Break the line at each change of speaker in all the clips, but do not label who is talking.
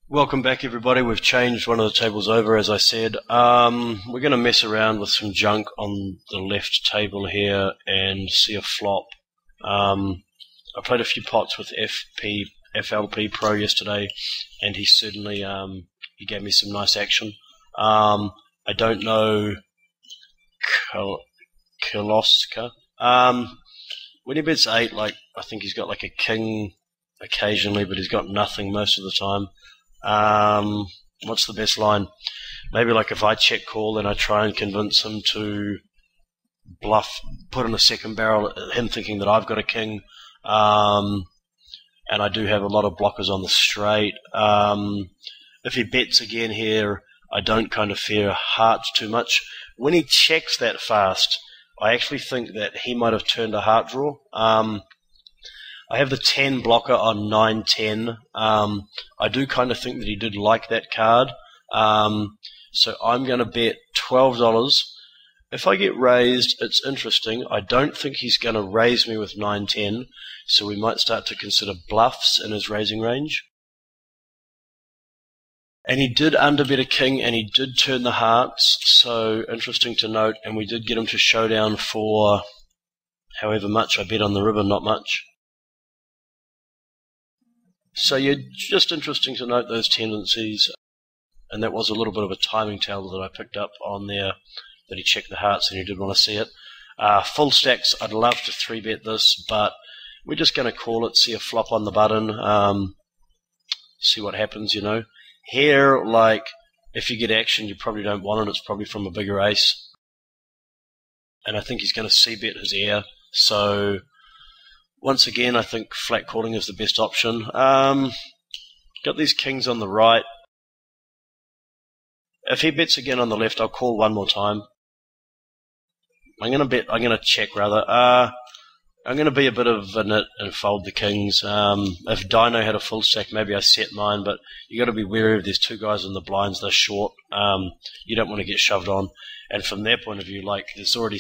Welcome back, everybody. We've changed one of the tables over, as I said. We're going to mess around with some junk on the left table here and see a flop. I played a few pots with FLP Pro yesterday, and he certainly he gave me some nice action. I don't know Kiloska. When he bets 8, I think he's got like a king occasionally, but he's got nothing most of the time. What's the best line? Maybe like if I check call, then I try and convince him to bluff, put in a second barrel, him thinking that I've got a king, and I do have a lot of blockers on the straight. If he bets again here, I don't kind of fear hearts too much. When he checks that fast, I actually think that he might have turned a heart draw. I have the 10 blocker on 9-10. I do kind of think that he did like that card. So I'm going to bet $12. If I get raised, it's interesting. I don't think he's going to raise me with 9-10, so we might start to consider bluffs in his raising range. And he did underbet a king, and he did turn the hearts, so interesting to note. And we did get him to showdown for however much I bet on the river, not much. So yeah, just interesting to note those tendencies, and that was a little bit of a timing tell that I picked up on there, that he checked the hearts and he did want to see it. Full stacks, I'd love to 3-bet this, but we're just going to call it, see a flop on the button, see what happens, you know. Here, if you get action, you probably don't want it, it's probably from a bigger ace. And I think he's going to c-bet his air, so once again, I think flat calling is the best option. Got these kings on the right. If he bets again on the left, I'll call one more time. I'm going to check rather. I'm going to be a bit of a nit and fold the kings. If Dino had a full stack, maybe I set mine, but you got to be wary of there's two guys in the blinds, they're short. You don't want to get shoved on. And from their point of view, there's already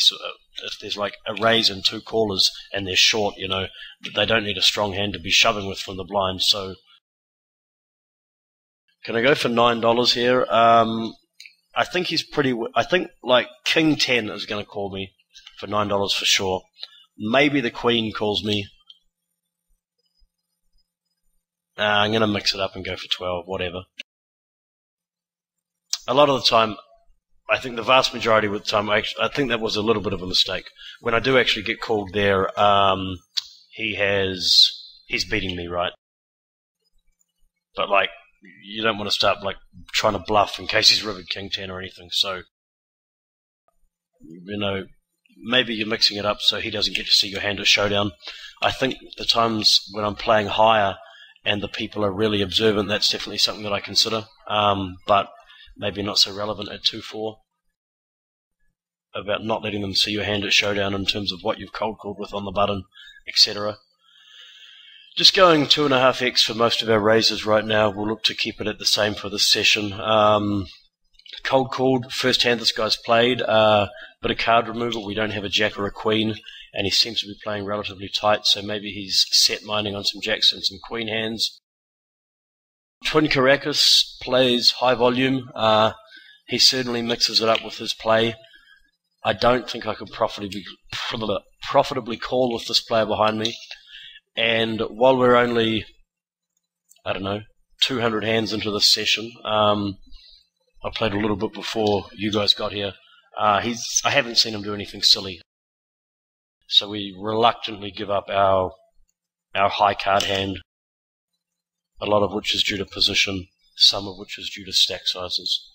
if there's a raise and two callers and they're short, you know, they don't need a strong hand to be shoving with from the blind. So can I go for $9 here? I think he's pretty. I think King 10 is going to call me for $9 for sure. Maybe the Queen calls me. I'm going to mix it up and go for 12, whatever. A lot of the time, I think the vast majority of the time, I think that was a little bit of a mistake. When I do actually get called there, he's beating me, right? But you don't want to start trying to bluff in case he's rivered King 10 or anything. So, you know, maybe you're mixing it up so he doesn't get to see your hand at showdown. I think the times when I'm playing higher and the people are really observant, that's definitely something that I consider. But maybe not so relevant at 2-4, about not letting them see your hand at showdown in terms of what you've cold called with on the button, etc. Just going 2.5x for most of our raises right now. We'll look to keep it at the same for this session. Cold called, first hand this guy's played, bit of card removal. We don't have a jack or a queen, and he seems to be playing relatively tight, so maybe he's set mining on some jacks and some queen hands. Twin Caracas plays high volume. He certainly mixes it up with his play. I don't think I could profitably call with this player behind me. And while we're only, 200 hands into this session, I played a little bit before you guys got here. I haven't seen him do anything silly. So we reluctantly give up our high card hand, a lot of which is due to position, some of which is due to stack sizes.